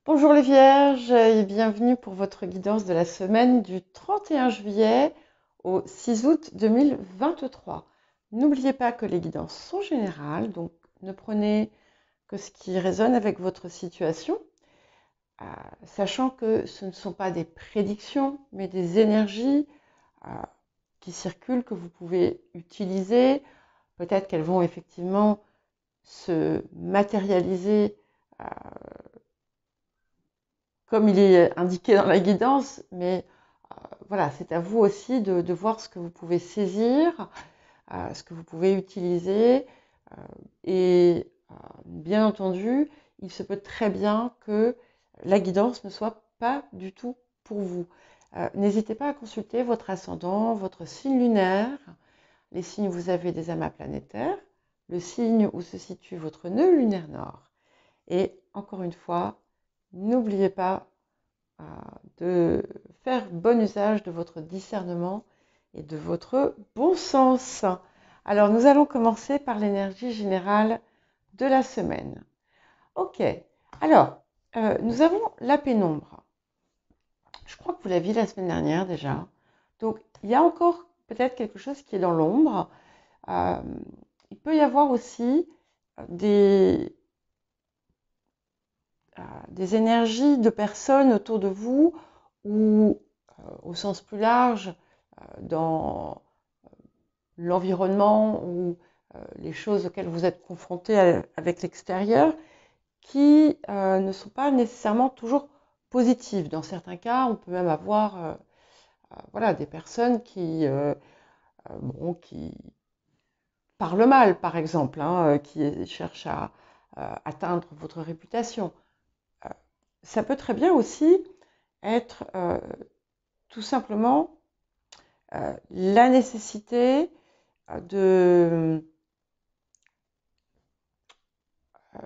Bonjour les Vierges et bienvenue pour votre guidance de la semaine du 31 juillet au 6 août 2023. N'oubliez pas que les guidances sont générales, donc ne prenez que ce qui résonne avec votre situation, euh, sachant que ce ne sont pas des prédictions, mais des énergies euh, qui circulent, que vous pouvez utiliser. Peut-être qu'elles vont effectivement se matérialiser euh, comme il est indiqué dans la guidance, mais voilà, c'est à vous aussi de voir ce que vous pouvez saisir, ce que vous pouvez utiliser. Et bien entendu, il se peut très bien que la guidance ne soit pas du tout pour vous. N'hésitez pas à consulter votre ascendant, votre signe lunaire, les signes où vous avez des amas planétaires, le signe où se situe votre nœud lunaire nord. Et encore une fois, n'oubliez pas de faire bon usage de votre discernement et de votre bon sens. Alors, nous allons commencer par l'énergie générale de la semaine. Ok, alors, nous avons la pénombre. Je crois que vous l'avez vu la semaine dernière déjà. Donc, il y a encore peut-être quelque chose qui est dans l'ombre. Euh, il peut y avoir aussi des, des énergies de personnes autour de vous ou au sens plus large dans l'environnement ou les choses auxquelles vous êtes confrontés avec l'extérieur qui ne sont pas nécessairement toujours positives. Dans certains cas, on peut même avoir voilà, des personnes qui parlent mal, par exemple, hein, qui cherchent à atteindre votre réputation. Ça peut très bien aussi être tout simplement la nécessité de,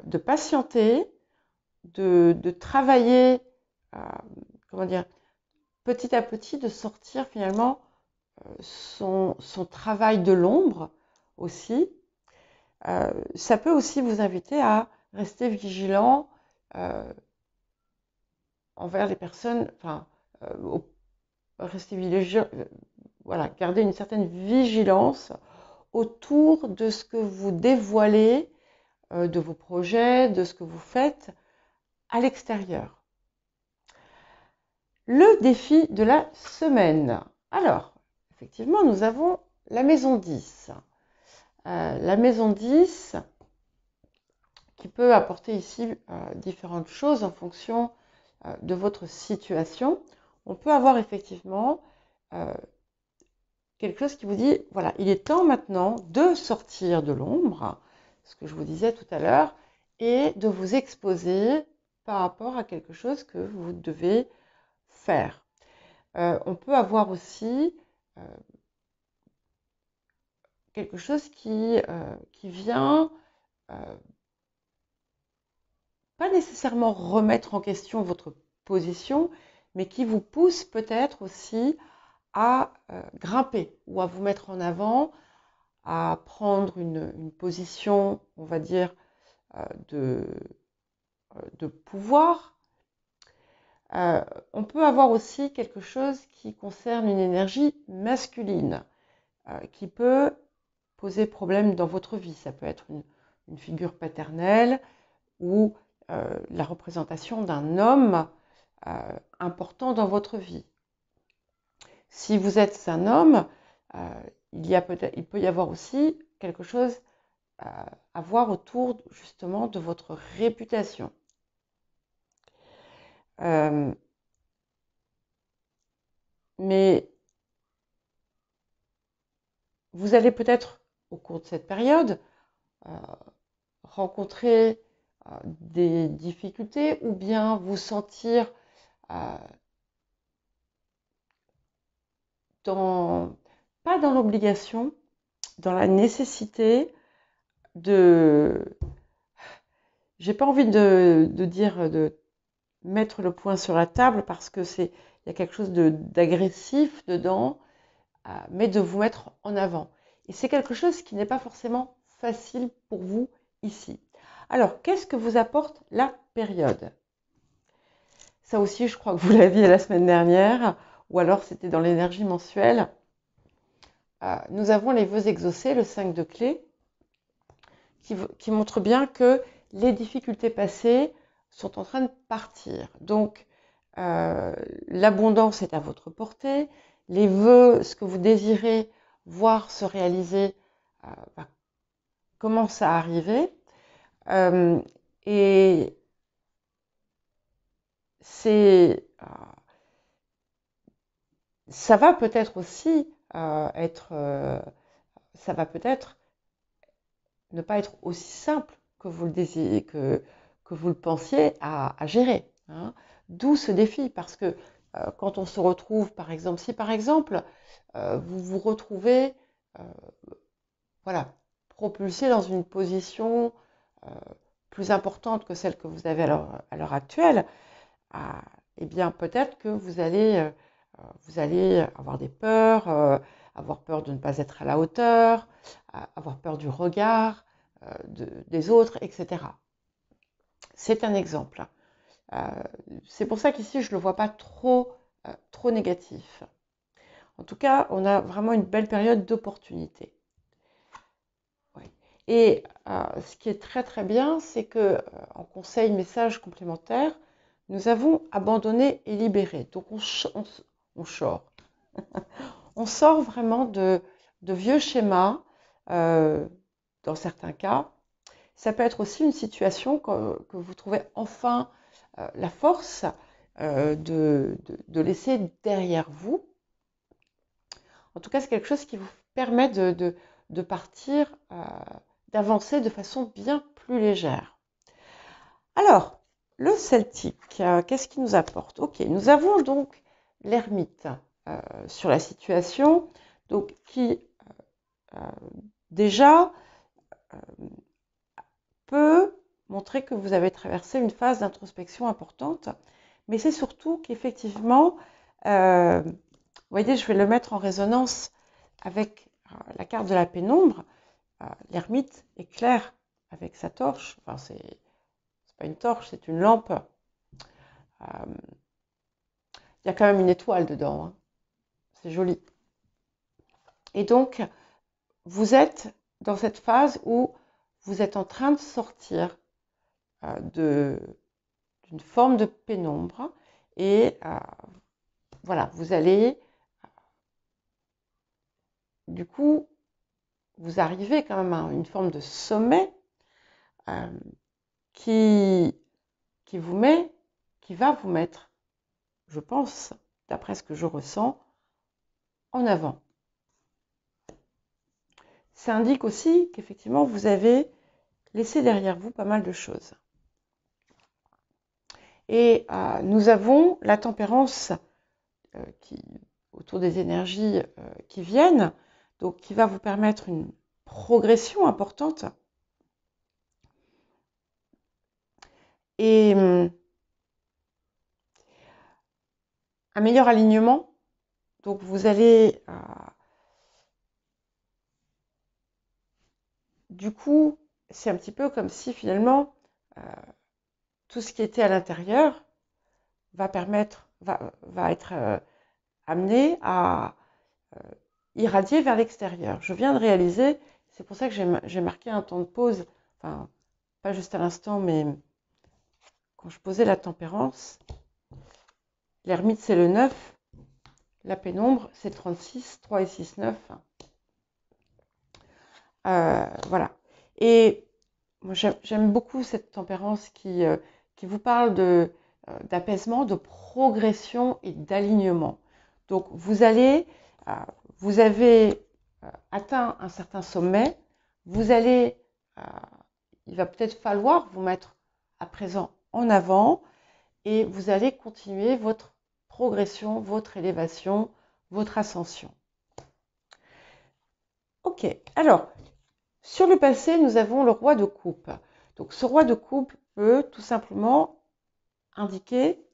de patienter, de travailler, euh, comment dire, petit à petit, de sortir finalement son travail de l'ombre aussi. Ça peut aussi vous inviter à rester vigilant envers les personnes, enfin, rester vigilant, voilà, garder une certaine vigilance autour de ce que vous dévoilez, de vos projets, de ce que vous faites à l'extérieur. Le défi de la semaine. Alors, effectivement, nous avons la maison 10. La maison 10 qui peut apporter ici différentes choses en fonction de votre situation. On peut avoir effectivement quelque chose qui vous dit, voilà, il est temps maintenant de sortir de l'ombre, ce que je vous disais tout à l'heure, et de vous exposer par rapport à quelque chose que vous devez faire. On peut avoir aussi quelque chose qui vient pas nécessairement remettre en question votre position, mais qui vous pousse peut-être aussi à grimper ou à vous mettre en avant, à prendre une position, on va dire, de, de pouvoir. On peut avoir aussi quelque chose qui concerne une énergie masculine, qui peut poser problème dans votre vie. Ça peut être une figure paternelle ou la représentation d'un homme important dans votre vie. Si vous êtes un homme, il peut y avoir aussi quelque chose à voir autour justement de votre réputation. Mais vous allez peut-être, au cours de cette période, rencontrer des difficultés ou bien vous sentir dans, pas dans l'obligation, dans la nécessité de... J'ai pas envie de dire de mettre le poing sur la table parce que il y a quelque chose d'agressif dedans, mais de vous mettre en avant. Et c'est quelque chose qui n'est pas forcément facile pour vous ici. Alors, qu'est-ce que vous apporte la période? Ça aussi, je crois que vous l'aviez la semaine dernière, ou alors c'était dans l'énergie mensuelle. Nous avons les vœux exaucés, le 5 de clé, qui montre bien que les difficultés passées sont en train de partir. Donc, l'abondance est à votre portée. Les vœux, ce que vous désirez voir se réaliser, commence à arriver. Et ça va peut-être aussi ça va peut-être ne pas être aussi simple que vous le désirez, que vous le pensiez à gérer. Hein. D'où ce défi, parce que quand on se retrouve, par exemple, si par exemple vous vous retrouvez voilà, propulsé dans une position plus importante que celle que vous avez à l'heure actuelle, eh bien peut-être que vous allez avoir des peurs, avoir peur de ne pas être à la hauteur, avoir peur du regard des autres, etc. C'est un exemple. C'est pour ça qu'ici, je ne le vois pas trop négatif. En tout cas, on a vraiment une belle période d'opportunité. Ouais. Et ce qui est très très bien, c'est que en conseil message complémentaire, nous avons abandonné et libéré. Donc on sort. On sort vraiment de vieux schémas, dans certains cas. Ça peut être aussi une situation que vous trouvez enfin la force de laisser derrière vous. En tout cas, c'est quelque chose qui vous permet de partir, d'avancer de façon bien plus légère. Alors, le celtique, qu'est-ce qu'il nous apporte? Ok, nous avons donc l'ermite sur la situation, donc qui déjà peut montrer que vous avez traversé une phase d'introspection importante, mais c'est surtout qu'effectivement, vous voyez, je vais le mettre en résonance avec la carte de la pénombre. L'ermite est clair avec sa torche, enfin c'est pas une torche, c'est une lampe. Il y a quand même une étoile dedans, hein. C'est joli. Et donc, vous êtes dans cette phase où vous êtes en train de sortir d'une forme de pénombre et voilà, vous allez, du coup, vous arrivez quand même à une forme de sommet qui va vous mettre, je pense, d'après ce que je ressens, en avant. Ça indique aussi qu'effectivement, vous avez laissé derrière vous pas mal de choses. Et nous avons la tempérance autour des énergies qui viennent, donc qui va vous permettre une progression importante. Et un meilleur alignement. Donc vous allez du coup, c'est un petit peu comme si finalement tout ce qui était à l'intérieur va être amené à irradier vers l'extérieur. Je viens de réaliser, c'est pour ça que j'ai marqué un temps de pause, enfin pas juste à l'instant, mais quand je posais la tempérance, l'ermite c'est le 9, la pénombre c'est 36, 3 et 6, 9. Voilà. Et moi j'aime beaucoup cette tempérance qui vous parle d'apaisement, de progression et d'alignement. Donc vous avez atteint un certain sommet, il va peut-être falloir vous mettre à présent en avant et vous allez continuer votre progression, votre élévation, votre ascension. Ok, alors, sur le passé, nous avons le roi de coupe. Donc ce roi de coupe peut tout simplement indiquer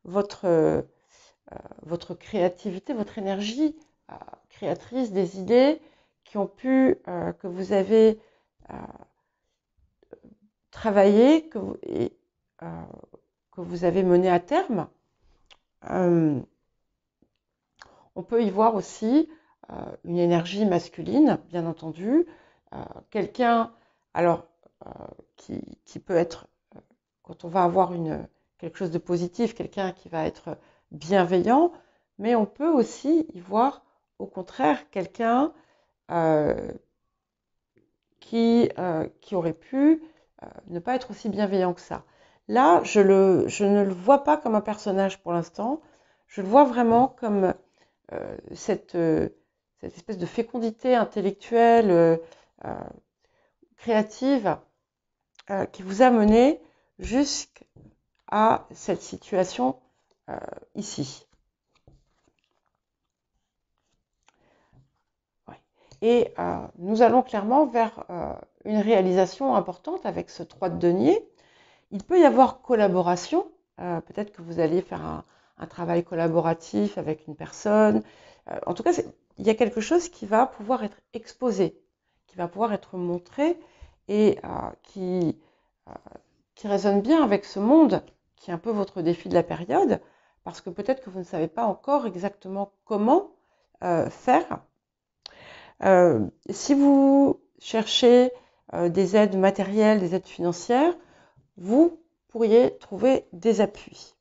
votre créativité, votre énergie créatrice, des idées que vous avez travaillées, que vous avez menées à terme. on peut y voir aussi une énergie masculine, bien entendu, quelqu'un alors qui peut être, quand on va avoir quelque chose de positif, quelqu'un qui va être bienveillant, mais on peut aussi y voir au contraire quelqu'un qui aurait pu ne pas être aussi bienveillant que ça. Là, je ne le vois pas comme un personnage pour l'instant, je le vois vraiment comme cette espèce de fécondité intellectuelle, créative, qui vous a mené jusqu'à cette situation ici. Ouais. Et nous allons clairement vers une réalisation importante avec ce 3 de denier. Il peut y avoir collaboration, peut-être que vous allez faire un travail collaboratif avec une personne. En tout cas, il y a quelque chose qui va pouvoir être exposé, qui va pouvoir être montré et qui résonne bien avec ce monde, qui est un peu votre défi de la période, parce que peut-être que vous ne savez pas encore exactement comment faire. Si vous cherchez des aides matérielles, des aides financières, vous pourriez trouver des appuis.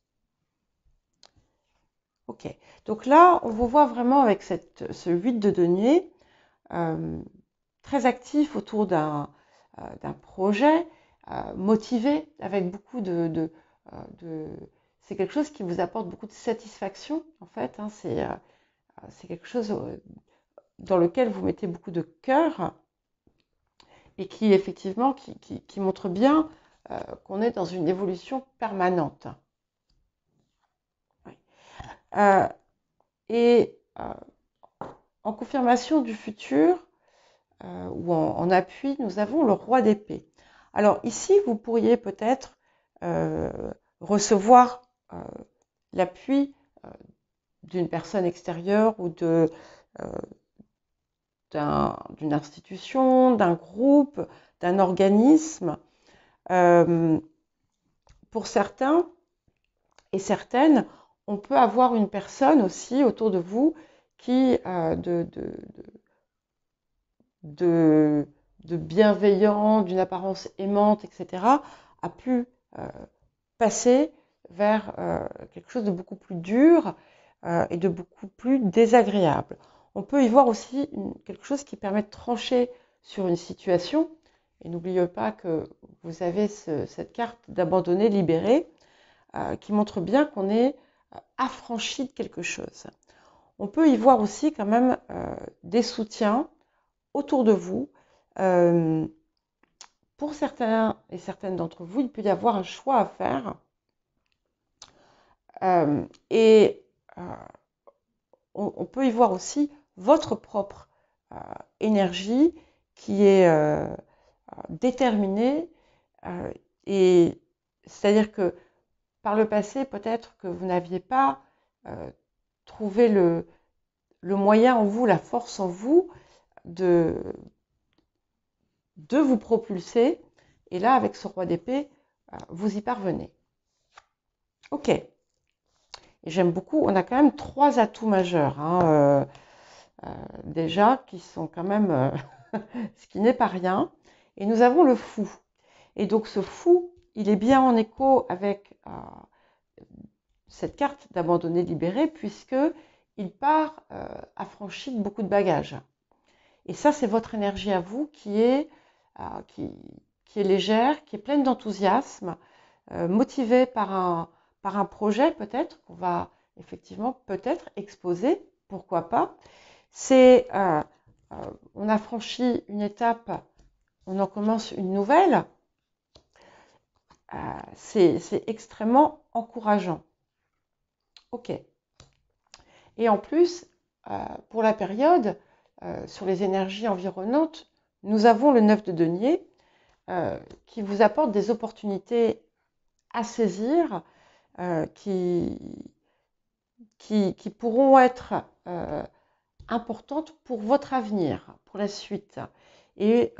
Ok, donc là, on vous voit vraiment avec ce 8 de denier, très actif autour d'un projet, motivé, avec beaucoup c'est quelque chose qui vous apporte beaucoup de satisfaction, en fait. Hein, c'est quelque chose dans lequel vous mettez beaucoup de cœur et qui, effectivement, qui montre bien qu'on est dans une évolution permanente. Oui. Et en confirmation du futur, ou en appui, nous avons le roi d'épée. Alors ici, vous pourriez peut-être recevoir l'appui d'une personne extérieure ou d'une institution, d'un groupe, d'un organisme. Pour certains et certaines, on peut avoir une personne aussi autour de vous qui de bienveillant, d'une apparence aimante, etc., a pu passer vers quelque chose de beaucoup plus dur et de beaucoup plus désagréable. On peut y voir aussi quelque chose qui permet de trancher sur une situation. Et n'oubliez pas que vous avez cette carte d'abandonné, libéré, qui montre bien qu'on est affranchi de quelque chose. On peut y voir aussi quand même des soutiens autour de vous. Pour certains et certaines d'entre vous, il peut y avoir un choix à faire. Et on peut y voir aussi votre propre énergie qui est déterminée. Et c'est-à-dire que par le passé, peut-être que vous n'aviez pas trouvé le moyen en vous, la force en vous de vous propulser. Et là, avec ce roi d'épée, vous y parvenez. Ok. Et j'aime beaucoup, on a quand même 3 atouts majeurs, hein, déjà, qui sont quand même ce qui n'est pas rien. Et nous avons le fou. Et donc ce fou, il est bien en écho avec cette carte d'abandonné libéré, puisque il part affranchi de beaucoup de bagages. Et ça, c'est votre énergie à vous qui est légère, qui est pleine d'enthousiasme, motivée par un projet peut-être qu'on va effectivement peut-être exposer, pourquoi pas. C'est on a franchi une étape, on en commence une nouvelle. C'est extrêmement encourageant. Ok. Et en plus, pour la période, sur les énergies environnantes, nous avons le 9 de denier qui vous apporte des opportunités à saisir qui pourront être importantes pour votre avenir, pour la suite. Et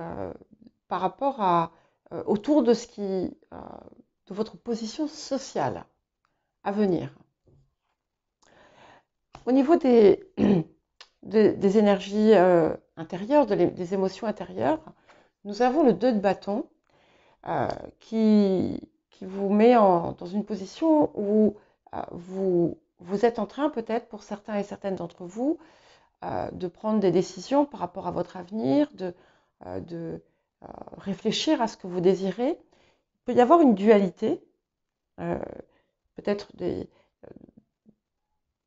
par rapport autour de de votre position sociale à venir. Au niveau des énergies intérieures, des émotions intérieures, nous avons le 2 de bâton euh, qui vous met dans une position où vous êtes en train, peut-être pour certains et certaines d'entre vous, de prendre des décisions par rapport à votre avenir, de réfléchir à ce que vous désirez. Il peut y avoir une dualité, euh, peut-être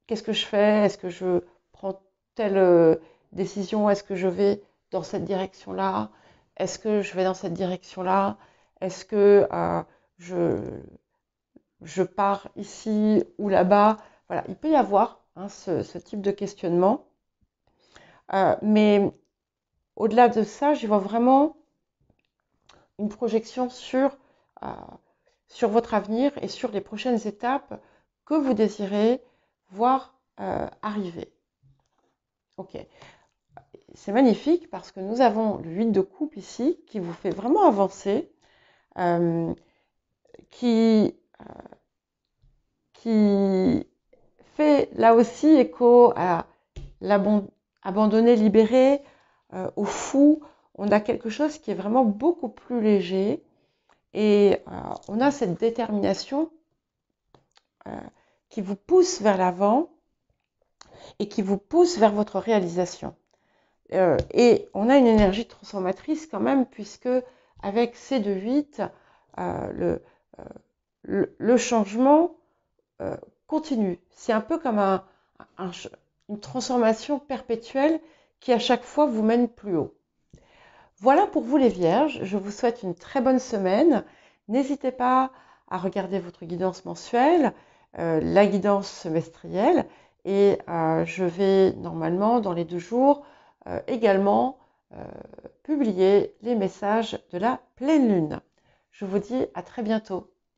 qu'est-ce que je fais? Est-ce que je prends telle décision? Est-ce que je vais dans cette direction-là? Est-ce que je vais dans cette direction-là? Est-ce que je, je pars ici ou là-bas? Voilà, il peut y avoir ce type de questionnement. Mais au-delà de ça, j'y vois vraiment une projection euh, sur votre avenir et sur les prochaines étapes que vous désirez voir arriver. Ok, c'est magnifique parce que nous avons le 8 de coupe ici qui vous fait vraiment avancer, euh, qui, qui fait là aussi écho à l'abandonner, libérer, au fou. On a quelque chose qui est vraiment beaucoup plus léger et on a cette détermination qui vous pousse vers l'avant et qui vous pousse vers votre réalisation. Et on a une énergie transformatrice quand même, puisque avec ces 2-8, le changement continue. C'est un peu comme une transformation perpétuelle qui à chaque fois vous mène plus haut. Voilà pour vous les Vierges, je vous souhaite une très bonne semaine. N'hésitez pas à regarder votre guidance mensuelle, la guidance semestrielle, et je vais normalement dans les 2 jours également publier les messages de la pleine lune. Je vous dis à très bientôt.